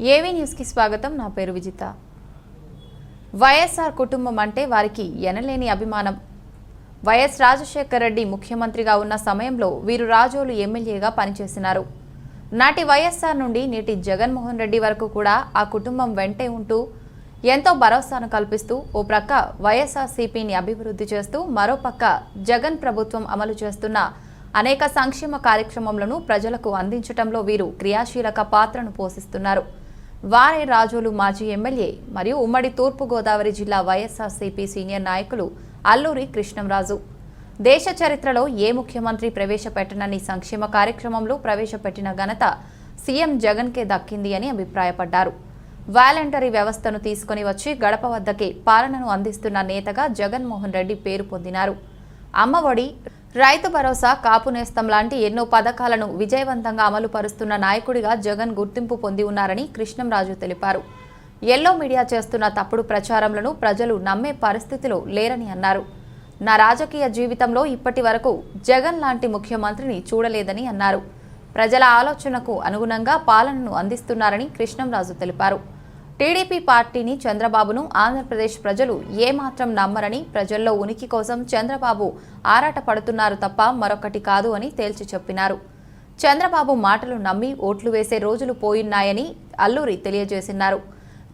AV news కి స్వాగతం. నా పేరు విజిత. వైఎస్ఆర్ కుటుంబం అంటే వారికి ఎనలేని అభిమానం. వైఎస్ రాజశేఖర రెడ్డి ముఖ్యమంత్రిగా ఉన్న సమయంలో వీరు రాజోలు ఎమ్మెల్యేగా పనిచేసినారు. నాటి వైఎస్ఆర్ నుండి నేటి జగన్మోహన్ రెడ్డి వరకు కూడా ఆ కుటుంబం వెంటే ఉంటూ ఎంతో భరోసాను కల్పిస్తూ ఓ ప్రక్క వైఎస్ఆర్సీపీని అభివృద్ధి చేస్తూ మరోపక్క జగన్ ప్రభుత్వం అమలు చేస్తున్న అనేక సంక్షేమ కార్యక్రమాలను ప్రజలకు అందించడంలో వీరు క్రియాశీలక పాత్రను పోషిస్తున్నారు. వారే రాజోలు మాజీ ఎమ్మెల్యే మరియు ఉమ్మడి తూర్పుగోదావరి జిల్లా వైఎస్ఆర్సీపీ సీనియర్ నాయకులు అల్లూరి కృష్ణంరాజు. దేశ చరిత్రలో ఏ ముఖ్యమంత్రి ప్రవేశపెట్టనని సంక్షేమ కార్యక్రమంలో ప్రవేశపెట్టిన ఘనత సీఎం జగన్కే దక్కింది అని అభిప్రాయపడ్డారు. వాలంటరీ వ్యవస్థను తీసుకుని వచ్చి గడప వద్దకే పాలనను అందిస్తున్న నేతగా జగన్మోహన్ రెడ్డి పేరు పొందినారు. అమ్మఒడి, రైతు భరోసా, కాపు నేస్తం లాంటి ఎన్నో పథకాలను విజయవంతంగా అమలు పరుస్తున్న నాయకుడిగా జగన్ గుర్తింపు పొంది ఉన్నారని కృష్ణంరాజు తెలిపారు. ఎల్లో మీడియా చేస్తున్న తప్పుడు ప్రచారంలను ప్రజలు నమ్మే పరిస్థితిలో లేరని అన్నారు. నా రాజకీయ జీవితంలో ఇప్పటి వరకు జగన్ లాంటి ముఖ్యమంత్రిని చూడలేదని అన్నారు. ప్రజల ఆలోచనకు అనుగుణంగా పాలనను అందిస్తున్నారని కృష్ణంరాజు తెలిపారు. టీడీపీ పార్టీని, చంద్రబాబును ఆంధ్రప్రదేశ్ ప్రజలు ఏమాత్రం నమ్మరని, ప్రజల్లో ఉనికి కోసం చంద్రబాబు ఆరాట పడుతున్నారు తప్ప మరొకటి కాదు అని తేల్చి చెప్పినారు. చంద్రబాబు మాటలు నమ్మి ఓట్లు వేసే రోజులు పోయున్నాయని అల్లూరి తెలియజేసినారు.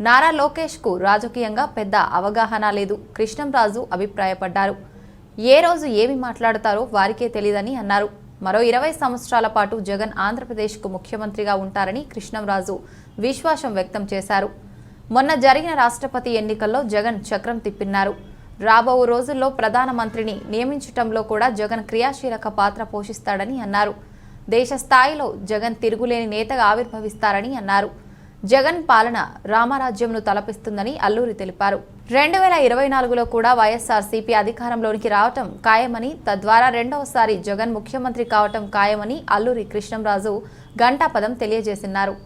నారా లోకేష్కు రాజకీయంగా పెద్ద అవగాహన లేదు కృష్ణంరాజు అభిప్రాయపడ్డారు. ఏ రోజు ఏమి మాట్లాడతారో వారికే తెలియదని అన్నారు. మరో 20 సంవత్సరాల పాటు జగన్ ఆంధ్రప్రదేశ్కు ముఖ్యమంత్రిగా ఉంటారని కృష్ణంరాజు విశ్వాసం వ్యక్తం చేశారు. మొన్న జరిగిన రాష్ట్రపతి ఎన్నికల్లో జగన్ చక్రం తిప్పిన్నారు. రాబో రోజుల్లో ప్రధానమంత్రిని నియమించటంలో కూడా జగన్ క్రియాశీలక పాత్ర పోషిస్తాడని అన్నారు. దేశ స్థాయిలో జగన్ తిరుగులేని నేతగా ఆవిర్భవిస్తారని అన్నారు. జగన్ పాలన రామరాజ్యంను తలపిస్తుందని అల్లూరి తెలిపారు. 2024లో కూడా వైఎస్ఆర్సీపీ అధికారంలోనికి రావటం ఖాయమని, తద్వారా రెండవసారి జగన్ ముఖ్యమంత్రి కావటం ఖాయమని అల్లూరి కృష్ణంరాజు ఘంటాపదం తెలియజేసినారు.